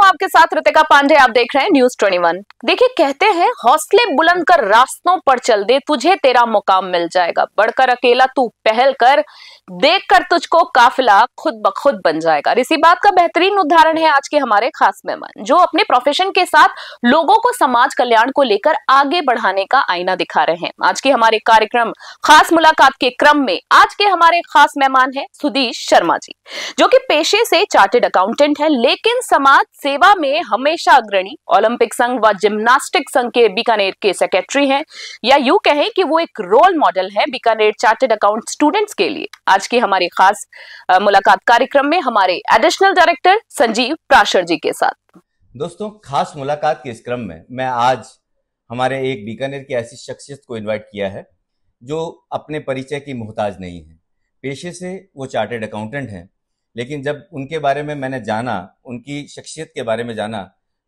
आपके साथ ऋतिका पांडे। आप देख रहे हैं न्यूज़ 21। देखिए, कहते हैं हौसले बुलंद कर रास्तों पर चल दे, तुझे तेरा मुकाम मिल जाएगा। बढ़कर अकेला तू पहल कर, देख कर तुझको काफिला खुद ब खुद बन जाएगा। इसी बात का बेहतरीन उदाहरण है आज के हमारे खास मेहमान, जो अपने प्रोफेशन के साथ लोगों को समाज कल्याण को लेकर आगे बढ़ाने का आईना दिखा रहे हैं। आज के हमारे कार्यक्रम खास मुलाकात के क्रम में आज के हमारे खास मेहमान हैं सुधीश शर्मा जी, जो कि पेशे से चार्टेड अकाउंटेंट है, लेकिन समाज सेवा में हमेशा अग्रणी। ओलंपिक संघ व जिम्नास्टिक संघ के बीकानेर के सेक्रेटरी हैं, या यूं कहें कि वो एक रोल मॉडल है बीकानेर चार्टेड अकाउंट स्टूडेंट्स के लिए। आज की हमारी खास मुलाकात कार्यक्रम में हमारे एडिशनल डायरेक्टर संजीव प्राशर जी के साथ। दोस्तों, खास मुलाकात के इस क्रम में मैं आज हमारे एक बीकानेर की ऐसी शख्सियत को इनवाइट किया है जो अपने परिचय की मोहताज नहीं है। पेशे से वो चार्टेड अकाउंटेंट हैं, लेकिन जब उनके बारे में मैंने जाना, उनकी शख्सियत के बारे में जाना,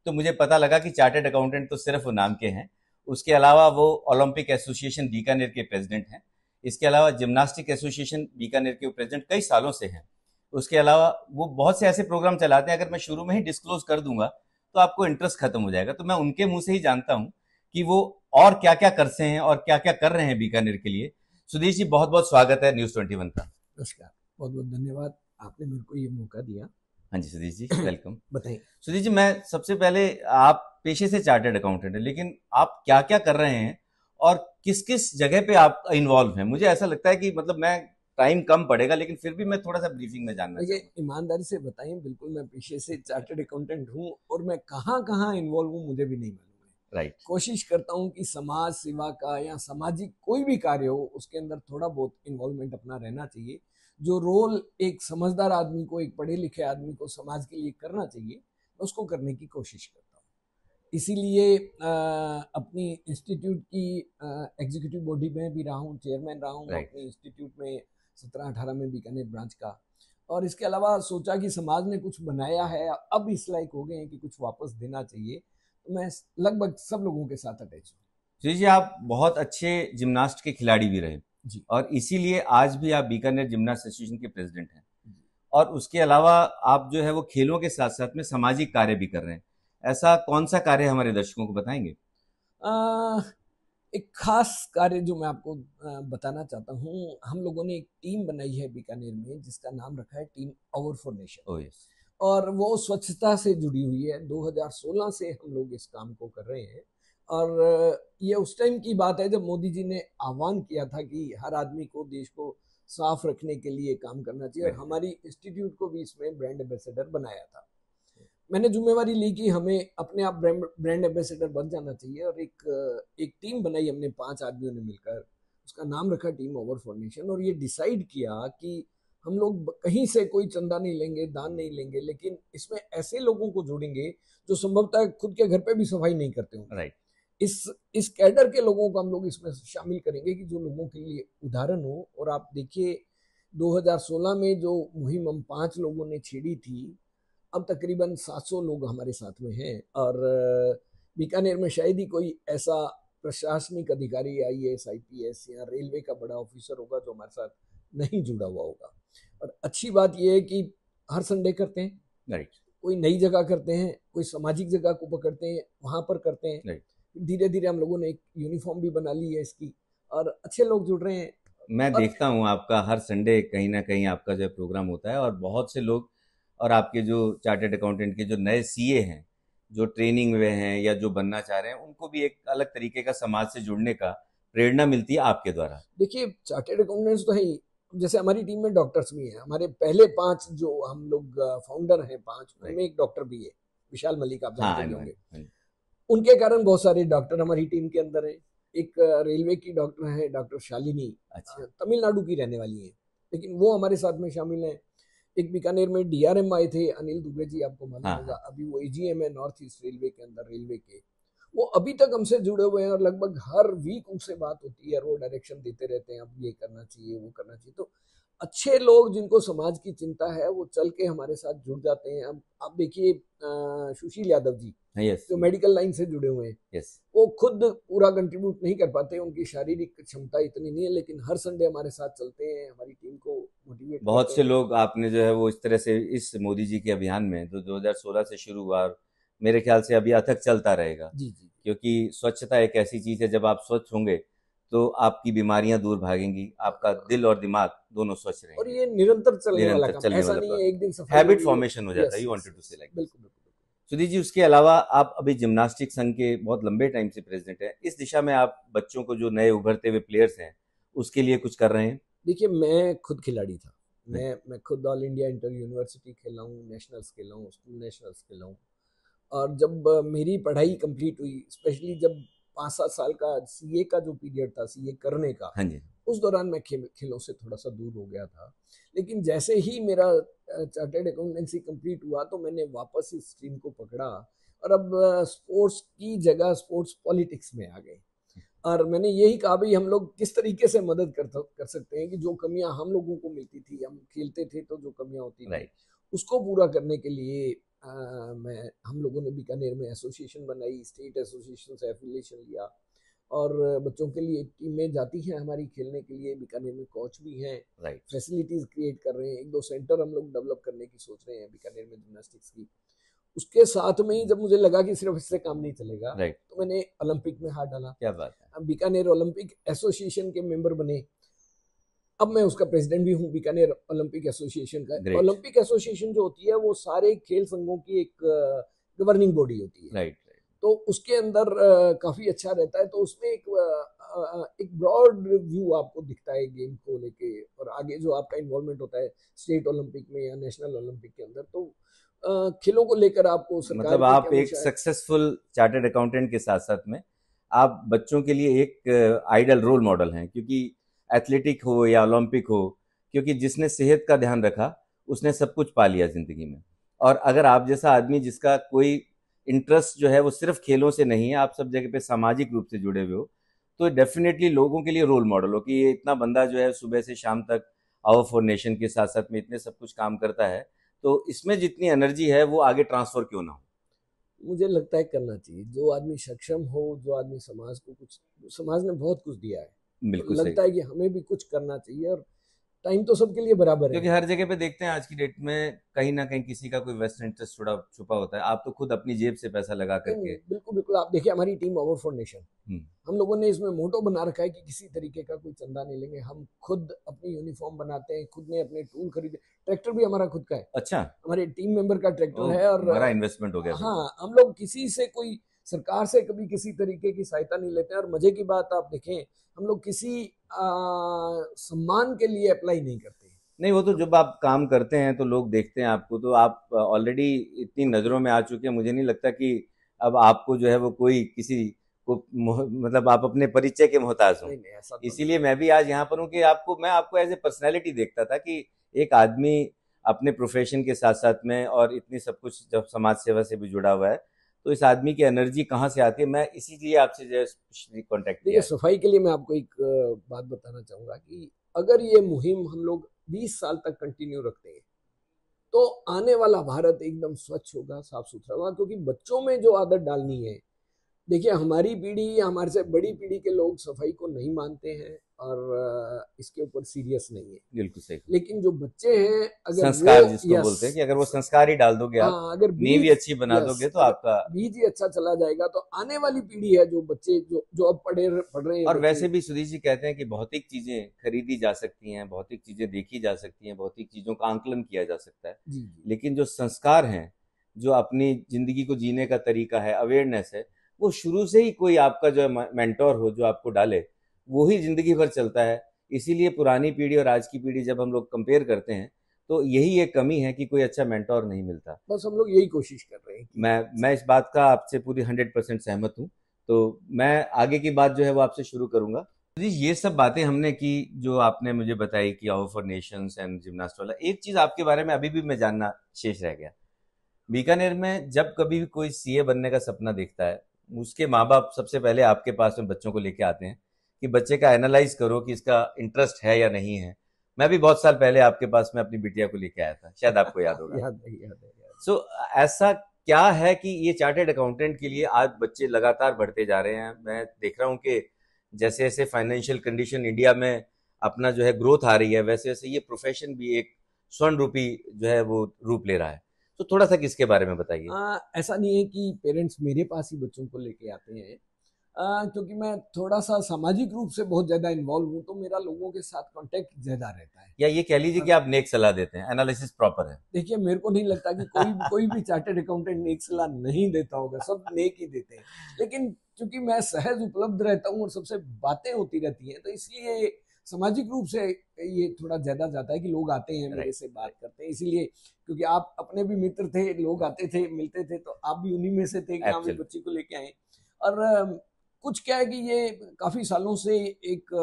तो मुझे पता लगा कि चार्टेड अकाउंटेंट तो सिर्फ नाम के हैं। उसके अलावा वो ओलंपिक एसोसिएशन बीकानेर के प्रेसिडेंट हैं। इसके अलावा जिम्नास्टिक एसोसिएशन बीकानेर के प्रेसिडेंट कई सालों से हैं। उसके अलावा वो बहुत से ऐसे प्रोग्राम चलाते हैं, अगर मैं शुरू में ही डिस्क्लोज कर दूंगा तो आपको इंटरेस्ट खत्म हो जाएगा। तो मैं उनके मुंह से ही जानता हूं कि वो और क्या क्या करते हैं और क्या क्या कर रहे हैं बीकानेर के लिए। सुधीश जी, बहुत बहुत स्वागत है न्यूज़ 21 का। नमस्कार, बहुत बहुत धन्यवाद, आपने मेरे को ये मौका दिया। हाँ जी सुधीश जी, वेलकम। बताइए सुधीश जी, मैं सबसे पहले, आप पेशे से चार्टेड अकाउंटेंट है, लेकिन आप क्या क्या कर रहे हैं और किस किस जगह पे आप इन्वॉल्व हैं? मुझे ऐसा लगता है कि मतलब मैं टाइम कम पड़ेगा, लेकिन फिर भी मैं थोड़ा सा ब्रीफिंग में जानना मुझे चाहूंगा। ईमानदारी से बताइए, बिल्कुल मैं पेशे से चार्टर्ड अकाउंटेंट हूँ और मैं कहाँ कहाँ इन्वॉल्व हूँ मुझे भी नहीं मालूम है। राइट। कोशिश करता हूँ कि समाज सेवा का या सामाजिक कोई भी कार्य हो उसके अंदर थोड़ा बहुत इन्वॉल्वमेंट अपना रहना चाहिए। जो रोल एक समझदार आदमी को, एक पढ़े लिखे आदमी को समाज के लिए करना चाहिए, उसको करने की कोशिश करता हूँ। इसीलिए अपनी इंस्टीट्यूट की एग्जीक्यूटिव बॉडी में भी रहा हूँ, चेयरमैन रहा हूँ अपनी इंस्टीट्यूट में 17-18 में बीकानेर ब्रांच का। और इसके अलावा सोचा कि समाज ने कुछ बनाया है, अब इस लायक हो गए हैं कि कुछ वापस देना चाहिए, तो मैं लगभग सब लोगों के साथ अटैच हूँ। जी, आप बहुत अच्छे जिम्नास्ट के खिलाड़ी भी रहे जी, और इसीलिए आज भी आप बीकानेर जिम्नास्ट एसोसिएशन के प्रेसिडेंट हैं। और उसके अलावा आप जो है वो खेलों के साथ साथ में सामाजिक कार्य भी कर रहे हैं। ऐसा कौन सा कार्य हमारे दर्शकों को बताएंगे? एक खास कार्य जो मैं आपको बताना चाहता हूँ, हम लोगों ने एक टीम बनाई है बीकानेर में जिसका नाम रखा है team hour for nation. Oh yes. और वो स्वच्छता से जुड़ी हुई है। 2016 से हम लोग इस काम को कर रहे हैं। और ये उस टाइम की बात है जब मोदी जी ने आह्वान किया था कि हर आदमी को देश को साफ रखने के लिए काम करना चाहिए, और हमारी इंस्टीट्यूट को भी इसमें ब्रांड एम्बेसडर बनाया था। मैंने जिम्मेवारी ली कि हमें अपने आप ब्रांड एम्बेसडर बन जाना चाहिए, और एक टीम बनाई हमने 5 आदमियों ने मिलकर। उसका नाम रखा टीम आवर फॉर नेशन। और ये डिसाइड किया कि हम लोग कहीं से कोई चंदा नहीं लेंगे, दान नहीं लेंगे, लेकिन इसमें ऐसे लोगों को जोड़ेंगे जो संभवतः खुद के घर पे भी सफाई नहीं करते होंगे। राइट। इस कैडर के लोगों को हम लोग इसमें शामिल करेंगे कि जो लोगों के लिए उदाहरण हो। और आप देखिए, 2016 में जो मुहिम हम 5 लोगों ने छेड़ी थी, अब तकरीबन 700 लोग हमारे साथ में हैं। और बीकानेर में शायद ही कोई ऐसा प्रशासनिक अधिकारी, IAS IPS या रेलवे का बड़ा ऑफिसर होगा जो हमारे साथ नहीं जुड़ा हुआ होगा। और अच्छी बात यह है कि हर संडे करते हैं, राइट। कोई नई जगह करते हैं, कोई सामाजिक जगह को पकड़ते हैं, वहां पर करते हैं। राइट। धीरे धीरे हम लोगों ने एक यूनिफॉर्म भी बना ली है इसकी, और अच्छे लोग जुड़ रहे हैं। मैं देखता हूँ आपका हर संडे कहीं ना कहीं आपका जो प्रोग्राम होता है, और बहुत से लोग और आपके जो चार्टेड अकाउंटेंट के जो नए CA हैं, जो ट्रेनिंग में हैं या जो बनना चाह रहे हैं, उनको भी एक अलग तरीके का समाज से जुड़ने का प्रेरणा मिलती है आपके द्वारा। देखिए, चार्टेड अकाउंटेंट्स तो है ही, जैसे हमारी टीम में डॉक्टर्स भी हैं। हमारे पहले 5 जो हम लोग फाउंडर हैं, 5 उनमें एक डॉक्टर भी है, विशाल मलिक, आप जानते भी होंगे। उनके कारण बहुत सारे डॉक्टर हमारी टीम के अंदर हैं। एक रेलवे की डॉक्टर है, डॉक्टर शालिनी, तमिलनाडु की रहने वाली है, लेकिन वो हमारे साथ में शामिल हैं। एक बीकानेर में DRM आए थे, अनिल दुबे जी, आपको मालूम होगा। अभी वो AGM है नॉर्थ ईस्ट रेलवे के अंदर, रेलवे के। वो अभी तक हमसे जुड़े हुए हैं और लगभग हर वीक उनसे बात होती है, वो डायरेक्शन देते रहते हैं, अब ये करना चाहिए, वो करना चाहिए। तो अच्छे लोग जिनको समाज की चिंता है वो चल के हमारे साथ जुड़ जाते हैं। अब आप देखिए, सुशील यादव जी, जो मेडिकल लाइन से जुड़े हुए हैं, वो खुद पूरा कंट्रीब्यूट नहीं कर पाते, उनकी शारीरिक क्षमता इतनी नहीं है, लेकिन हर संडे हमारे साथ चलते हैं, हमारी टीम को मोटिवेट। बहुत से लोग आपने जो है वो इस तरह से इस मोदी जी के अभियान में जो 2016 से शुरू हुआ, मेरे ख्याल से अभी अथक चलता रहेगा। जी जी। क्योंकि स्वच्छता एक ऐसी चीज है, जब आप स्वच्छ होंगे तो आपकी बीमारियां दूर भागेंगी, आपका दिल और दिमाग दोनों स्वच्छ और रहेंगे। ये निरंतर चलने वाला निरंतर काम, चलने ऐसा वाला नहीं है एक दिन सफाई हैबिट होगी। फॉर्मेशन हो जाता है। Yes you yes wanted to say like बिल्कुल बिल्कुल। सुधीर जी, उसके अलावा आप अभी जिम्नास्टिक संघ के बहुत लंबे टाइम से प्रेसिडेंट हैं। इस दिशा में आप बच्चों को, जो नए उभरते हुए प्लेयर्स हैं, उसके लिए कुछ कर रहे हैं? देखिए, मैं खुद खिलाड़ी था। मैं खुद ऑल इंडिया इंटर यूनिवर्सिटी खेला हूँ, नेशनल्स खेला हूँ, स्कूल नेशनल्स खेला हूँ। और जब मेरी पढ़ाई कंप्लीट हुई, स्पेशली जब 5-7 साल का सीए का जो पीरियड था, सीए करने का, हाँ जी। उस दौरान मैं खेलों से थोड़ा सा दूर हो गया था। लेकिन जैसे ही मेरा चार्टर्ड अकाउंटेंसी कंप्लीट हुआ तो मैंने वापस इस स्ट्रीम को पकड़ा और अब स्पोर्ट्स की जगह स्पोर्ट्स पॉलिटिक्स में आ गए। और मैंने यही कहा, भाई हम लोग किस तरीके से मदद कर सकते हैं कि जो कमियां हम लोगों को मिलती थी, हम खेलते थे तो जो कमियां होती थी उसको पूरा करने के लिए हम लोगों ने बीकानेर में एसोसिएशन बनाई, स्टेट एसोसिएशन से एफिलिएशन लिया और बच्चों के लिए टीमें जाती हैं हमारी खेलने के लिए। बीकानेर में कोच भी हैं, फैसिलिटीज क्रिएट कर रहे हैं, 1-2 सेंटर हम लोग डेवलप करने की सोच रहे हैं बीकानेर में जिम्नास्टिक्स की। उसके साथ में ही जब मुझे लगा कि सिर्फ इससे काम नहीं चलेगा, तो मैंने ओलंपिक में हाथ डाला। क्या बात है। अब बीकानेर ओलंपिक एसोसिएशन के मेंबर बने। अब मैं उसका प्रेसिडेंट भी हूँ बीकानेर ओलंपिक एसोसिएशन का। ओलंपिक एसोसिएशन जो होती है वो सारे खेल संघों की एक गवर्निंग बॉडी होती है। तो उसके अंदर काफी अच्छा रहता है। तो उसमें एक ब्रॉड व्यू आपको दिखता है गेम को लेके, और आगे जो आपका इन्वॉल्वमेंट होता है स्टेट ओलंपिक में या नेशनल ओलंपिक के अंदर, तो खेलों को लेकर आपको सरकार, मतलब आप एक सक्सेसफुल चार्टर्ड अकाउंटेंट के साथ साथ में आप बच्चों के लिए एक आइडल रोल मॉडल हैं। क्योंकि एथलेटिक हो या ओलंपिक हो, क्योंकि जिसने सेहत का ध्यान रखा उसने सब कुछ पा लिया जिंदगी में। और अगर आप जैसा आदमी जिसका कोई इंटरेस्ट जो है वो सिर्फ खेलों से नहीं है, आप सब जगह पे सामाजिक रूप से जुड़े हुए हो, तो डेफिनेटली लोगों के लिए रोल मॉडल हो कि ये इतना बंदा जो है सुबह से शाम तक आवर फॉर नेशन के साथ साथ में इतने सब कुछ काम करता है, तो इसमें जितनी एनर्जी है वो आगे ट्रांसफर क्यों ना हो। मुझे लगता है करना चाहिए। जो आदमी सक्षम हो, जो आदमी समाज को कुछ, समाज ने बहुत कुछ दिया है, बिल्कुल लगता है कि हमें भी कुछ करना चाहिए। और टाइम तो सबके लिए बराबर है, क्योंकि हर जगह पे देखते हैं आज की डेट में कहीं ना कहीं किसी का कोई वेस्ट इंटरेस्ट छुपा होता है। आप तो खुद अपनी जेब से पैसा लगा करके। बिल्कुल बिल्कुल। आप देखिए हमारी टीम ओवर फॉर नेशन, हम लोगों ने इसमें मोटो बना रखा है कि किसी तरीके का कोई चंदा नहीं लेंगे। हम खुद अपनी यूनिफॉर्म बनाते हैं, खुद ने अपने टूल खरीदे, ट्रैक्टर भी हमारा खुद का है। अच्छा, हमारे टीम मेंबर का ट्रैक्टर है। और बड़ा इन्वेस्टमेंट हो गया। हाँ, हम लोग किसी से, कोई सरकार से कभी किसी तरीके की सहायता नहीं लेते हैं। और मजे की बात आप देखें, हम लोग किसी सम्मान के लिए अप्लाई नहीं करते। नहीं, वो तो जब आप काम करते हैं तो लोग देखते हैं आपको, तो आप ऑलरेडी इतनी नज़रों में आ चुके हैं। मुझे नहीं लगता कि अब आपको जो है वो कोई किसी को मतलब आप अपने परिचय के मोहताज हो। इसीलिए मैं भी आज यहाँ पर हूँ कि मैं आपको एज ए पर्सनैलिटी देखता था कि एक आदमी अपने प्रोफेशन के साथ साथ में और इतनी सब कुछ जब समाज सेवा से भी जुड़ा हुआ है, तो इस आदमी की एनर्जी कहाँ से आती है। मैं इसीलिए आपसे जो है कॉन्टेक्ट किया। सफाई के लिए मैं आपको एक बात बताना चाहूँगा कि अगर ये मुहिम हम लोग 20 साल तक कंटिन्यू रखते हैं तो आने वाला भारत एकदम स्वच्छ होगा, साफ सुथरा होगा। क्योंकि बच्चों में जो आदत डालनी है, देखिए हमारी पीढ़ी या हमारे से बड़ी पीढ़ी के लोग सफाई को नहीं मानते हैं और इसके ऊपर सीरियस नहीं है। बिल्कुल सही। लेकिन जो बच्चे हैं, अगर संस्कार जिसको बोलते हैं कि अगर वो संस्कार ही डाल दोगे आप, अगर नींव ही अच्छी बना दोगे तो आपका बीज ही अच्छा चला जाएगा, तो आने वाली पीढ़ी है जो बच्चे जो अब पढ़ रहे हैं। और वैसे भी सुधीर जी कहते हैं कि भौतिक चीजें खरीदी जा सकती हैं, भौतिक चीजें देखी जा सकती हैं, भौतिक चीजों का आंकलन किया जा सकता है, लेकिन जो संस्कार हैं, जो अपनी जिंदगी को जीने का तरीका है, अवेयरनेस है, वो शुरू से ही कोई आपका जो मेंटोर हो जो आपको डाले, वो ही जिंदगी भर चलता है। इसीलिए पुरानी पीढ़ी और आज की पीढ़ी जब हम लोग कंपेयर करते हैं तो यही एक कमी है कि कोई अच्छा मेंटोर नहीं मिलता। बस हम लोग यही कोशिश कर रहे हैं। मैं इस बात का आपसे पूरी 100% सहमत हूँ। तो मैं आगे की बात जो है वो आपसे शुरू करूंगा। जी, ये सब बातें हमने की जो आपने मुझे बताई कि hour for Nations and gymnast वाला, एक चीज आपके बारे में अभी भी मैं जानना शेष रह गया। बीकानेर में जब कभी भी कोई सीए बनने का सपना देखता है, उसके माँ बाप सबसे पहले आपके पास में बच्चों को लेके आते हैं कि बच्चे का एनालाइज करो कि इसका इंटरेस्ट है या नहीं है। मैं भी बहुत साल पहले आपके पास में अपनी बिटिया को लेके आया था, शायद आपको याद होगा। याद है। सो ऐसा क्या है कि ये चार्टर्ड अकाउंटेंट के लिए आज बच्चे लगातार बढ़ते जा रहे हैं। मैं देख रहा हूँ कि जैसे जैसे फाइनेंशियल कंडीशन इंडिया में अपना जो है ग्रोथ आ रही है, वैसे वैसे ये प्रोफेशन भी एक स्वर्ण रूपी जो है वो रूप ले रहा है। तो थोड़ा सा किसके बारे में बताइए। ऐसा नहीं है कि पेरेंट्स मेरे पास ही बच्चों को लेके आते हैं, क्योंकि मैं थोड़ा सा सामाजिक रूप से बहुत ज्यादा इन्वॉल्व हूँ, तो मेरा लोगों के साथ कांटेक्ट ज्यादा रहता है। या ये कह लीजिए कि आप नेक सलाह देते हैं, एनालिसिस प्रॉपर है। देखिए, मेरे को नहीं लगता कि कोई भी चार्टर्ड अकाउंटेंट नेक सलाह नहीं देता होगा, सब नेक ही देते हैं। लेकिन क्योंकि मैं सहज उपलब्ध रहता हूँ और सबसे बातें होती रहती हैं, तो इसलिए सामाजिक रूप से ये थोड़ा ज्यादा जाता है कि लोग आते हैं मेरे से बात करते हैं। इसीलिए क्योंकि आप अपने भी मित्र थे, लोग आते थे, मिलते थे, तो आप भी उन्हीं में से थे कि हम बच्ची को लेके आए। और कुछ क्या है कि ये काफी सालों से एक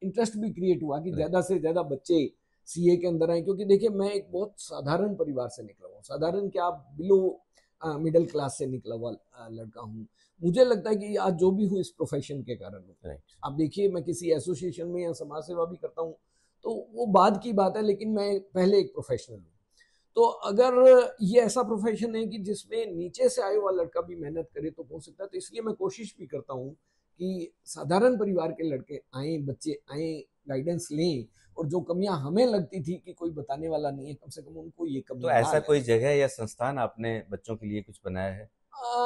इंटरेस्ट भी क्रिएट हुआ कि ज्यादा से ज्यादा बच्चे सीए के अंदर आए, क्योंकि देखिए मैं एक बहुत साधारण परिवार से निकला हुआ, साधारण क्या, बिलो मिडिल क्लास से निकला हुआ लड़का हूँ। मुझे लगता है कि आज जो भी हूँ इस प्रोफेशन के कारण हूँ। आप देखिए, मैं किसी एसोसिएशन में या समाज सेवा भी करता हूँ, तो वो बाद की बात है, लेकिन मैं पहले एक प्रोफेशनल हूँ। तो अगर ये ऐसा प्रोफेशन है कि जिसमें नीचे से आए हुआ लड़का भी मेहनत करे तो हो सकता है, तो इसलिए मैं कोशिश भी करता हूँ कि साधारण परिवार के लड़के आए, बच्चे आए, गाइडेंस लें, और जो कमियां हमें लगती थी कि कोई बताने वाला नहीं है, कम से कम उनको ये कमी। तो ऐसा कोई जगह या संस्थान आपने बच्चों के लिए कुछ बनाया है?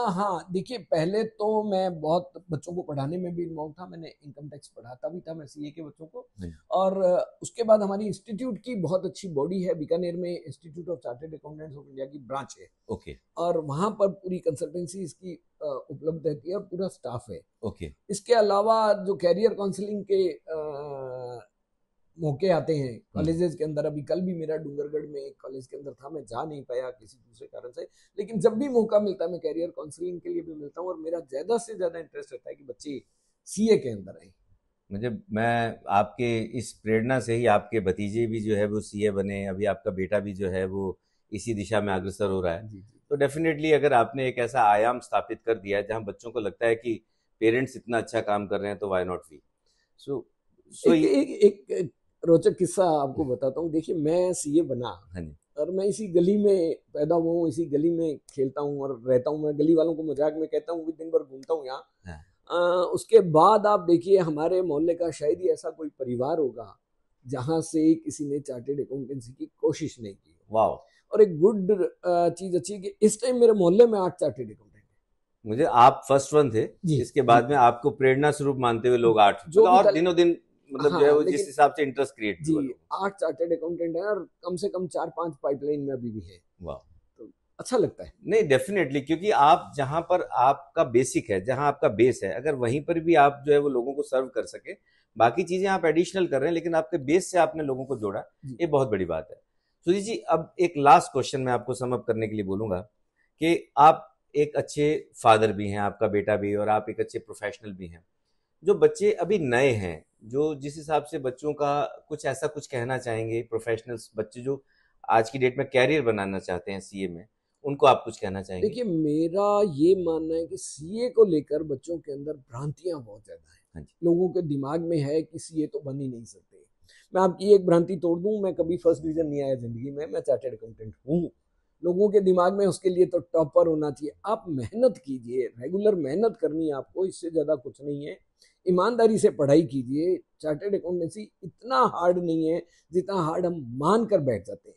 हाँ, देखिए, पहले तो मैं बहुत बच्चों को पढ़ाने में भी इन्वॉल्व था, मैंने इनकम टैक्स पढ़ाता भी था मैं सीए के बच्चों को। और उसके बाद हमारी इंस्टीट्यूट की बहुत अच्छी बॉडी है, बीकानेर में institute of chartered accountants of India की ब्रांच है। ओके। और वहां पर पूरी कंसल्टेंसी इसकी उपलब्ध रहती है और पूरा स्टाफ है। ओके। इसके अलावा जो कैरियर काउंसलिंग के मौके आते हैं कॉलेजेस के अंदर, अभी कल भी मेरा डूंगरगढ़ में एक कॉलेज के अंदर था, मैं जा नहीं पाया किसी दूसरे कारण से, लेकिन जब भी मौका मिलता है मैं कैरियर काउंसलिंग के लिए भी मिलता हूँ, और मेरा ज्यादा से ज्यादा इंटरेस्ट रहता है कि बच्चे सीए के अंदर आए। मैं आपके इस प्रेरणा से ही, आपके भतीजे भी जो है वो सीए बने, अभी आपका बेटा भी जो है वो इसी दिशा में अग्रसर हो रहा है। जी। तो डेफिनेटली अगर आपने एक ऐसा आयाम स्थापित कर दिया है जहां बच्चों को लगता है कि पेरेंट्स इतना अच्छा काम कर रहे हैं, तो व्हाई नॉट वी। एक रोचक किस्सा आपको बताता हूँ। देखिए, मैं सीए बना और मैं इसी गली में पैदा हुआ हूँ, इसी गली में खेलता हूँ और रहता हूँ। मैं गली वालों को मजाक में कहता हूँ कि दिन भर घूमता हूँ यहाँ। उसके बाद आप देखिए, हमारे मोहल्ले का शायद ही ऐसा कोई परिवार होगा जहां से किसी ने चार्टर्ड अकाउंटेंसी की कोशिश नहीं की। वाह। और एक गुड चीज अच्छी है कि इस टाइम मेरे मोहल्ले में 8 चार्टर्ड अकाउंटेंट है। मुझे आप फर्स्ट वन थे, इसके बाद में आपको प्रेरणा स्वरूप मानते हुए लोग 8 जो और दिनों दिन मतलब जो है वो जिस हिसाब से इंटरेस्ट क्रिएट जी 8 चार्टर्ड अकाउंटेंट है और कम से कम 4-5 पाइपलाइन में अभी भी है। वाह, तो अच्छा लगता है। नहीं, डेफिनेटली, क्योंकि आप जहां पर आपका बेसिक है, जहां आपका बेस है, अगर वहीं पर भी आप जो है वो लोगों को सर्व कर सके, बाकी चीजें आप एडिशनल कर रहे हैं लेकिन आपके बेस से आपने लोगों को जोड़ा, ये बहुत बड़ी बात है। सुजीत जी, अब एक लास्ट क्वेश्चन मैं आपको सम अप करने के लिए बोलूंगा कि आप एक अच्छे फादर भी हैं, आपका बेटा भी, और आप एक अच्छे प्रोफेशनल भी हैं। जो बच्चे अभी नए हैं, जो जिस हिसाब से बच्चों का कुछ ऐसा कुछ कहना चाहेंगे, प्रोफेशनल्स बच्चे जो आज की डेट में कैरियर बनाना चाहते हैं सीए में, उनको आप कुछ कहना चाहेंगे? देखिए, मेरा ये मानना है कि सीए को लेकर बच्चों के अंदर भ्रांतियां बहुत ज्यादा हैं। लोगों के दिमाग में है कि सीए तो बन ही नहीं सकते। मैं आपकी एक भ्रांति तोड़ दूं, मैं कभी फर्स्ट डिवीजन नहीं आया जिंदगी में, मैं चार्टर्ड अकाउंटेंट हूँ। लोगों के दिमाग में उसके लिए तो टॉपर होना चाहिए। आप मेहनत कीजिए, रेगुलर मेहनत करनी है आपको, इससे ज्यादा कुछ नहीं है। ईमानदारी से पढ़ाई कीजिए। चार्टर्ड अकाउंटेंसी इतना हार्ड नहीं है जितना हार्ड हम मान कर बैठ जाते हैं।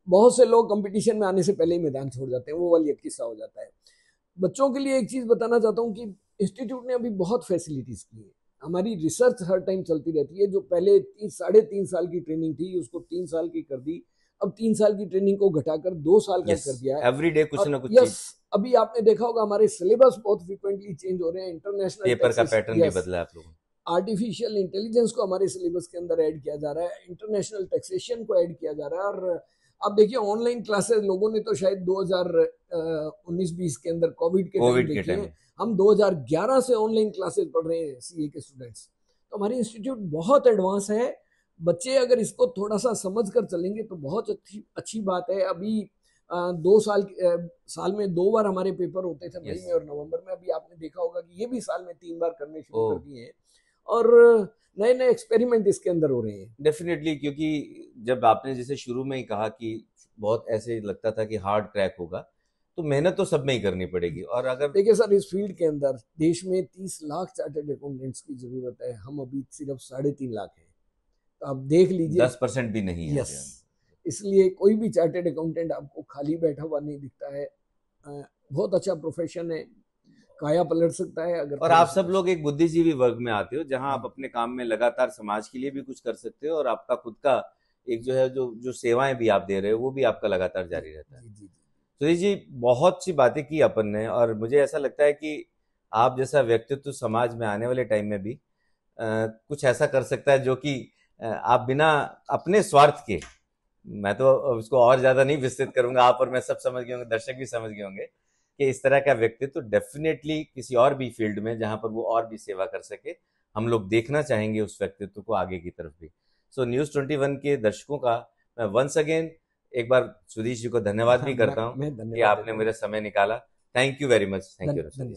बहुत से लोग कंपटीशन में आने से पहले ही मैदान छोड़ जाते हैं, वो वाली एक किस्सा हो जाता है। बच्चों के लिए एक चीज बताना चाहता हूँ कि इंस्टीट्यूट ने अभी बहुत फैसिलिटीज की है। हमारी रिसर्च हर टाइम चलती रहती है। जो पहले 3-3.5 साल की ट्रेनिंग थी उसको 3 साल की कर दी। अब 3 साल की ट्रेनिंग को घटाकर 2 साल का कर दिया है। एवरी डे कुछ ना कुछ। यस, अभी आपने देखा होगा हमारे सिलेबस बहुत फ्रिक्वेंटली चेंज हो रहे हैं। इंटरनेशनल पेपर का पैटर्न भी बदला है आप लोगों। आर्टिफिशियल इंटेलिजेंस को हमारे सिलेबस के अंदर ऐड किया जा रहा है, इंटरनेशनल टैक्सेशन को ऐड किया जा रहा है। और आप देखिए, ऑनलाइन क्लासेस लोगों ने तो शायद 2019-20 के अंदर कोविड के टाइम देखी है। हम 2011 से ऑनलाइन क्लासेस पढ़ रहे हैं सीए के स्टूडेंट्स। तो हमारी इंस्टीट्यूट बहुत एडवांस है। बच्चे अगर इसको थोड़ा सा समझ कर चलेंगे तो बहुत अच्छी बात है। अभी 2 साल में 2 बार हमारे पेपर होते थे, मई में और नवंबर में। अभी आपने देखा होगा कि ये भी साल में 3 बार करने शुरू कर दिए हैं और नए नए एक्सपेरिमेंट इसके अंदर हो रहे हैं। डेफिनेटली, क्योंकि जब आपने जैसे शुरू में ही कहा कि बहुत ऐसे लगता था कि हार्ड क्रैक होगा, तो मेहनत तो सब में ही करनी पड़ेगी। और अगर देखिए सर, इस फील्ड के अंदर देश में 30 लाख चार्टर्ड अकाउंटेंट्स की जरूरत है। हम अभी सिर्फ 3.5 लाख हैं। तो आप देख लीजिए, 10% भी नहीं है। यस, इसलिए कोई भी चार्टेड अकाउंटेंट आपको खाली बैठा हुआ नहीं दिखता है। बहुत अच्छा प्रोफेशन है, काया पलट सकता है अगर। और आप सब लोग एक बुद्धिजीवी वर्ग में आते हो जहां आप अपने काम में लगातार समाज के लिए भी कुछ कर सकते हो और आपका खुद का एक जो है जो सेवाएं भी आप दे रहे हो वो भी आपका लगातार जारी रहता है। सुधीर जी, बहुत सी बातें की अपन ने और मुझे ऐसा लगता है कि आप जैसा व्यक्तित्व समाज में आने वाले टाइम में भी कुछ ऐसा कर सकता है जो कि आप बिना अपने स्वार्थ के, मैं तो उसको और ज्यादा नहीं विस्तृत करूंगा, आप और मैं सब समझ गए होंगे, दर्शक भी समझ गए होंगे कि इस तरह का व्यक्तित्व डेफिनेटली किसी और भी फील्ड में जहां पर वो और भी सेवा कर सके, हम लोग देखना चाहेंगे उस व्यक्तित्व को आगे की तरफ भी। सो न्यूज़ 21 के दर्शकों का मैं वंस अगेन एक बार सुधीर जी को धन्यवाद भी करता हूँ कि आपने मेरा समय निकाला। Thank you very much. Thank you.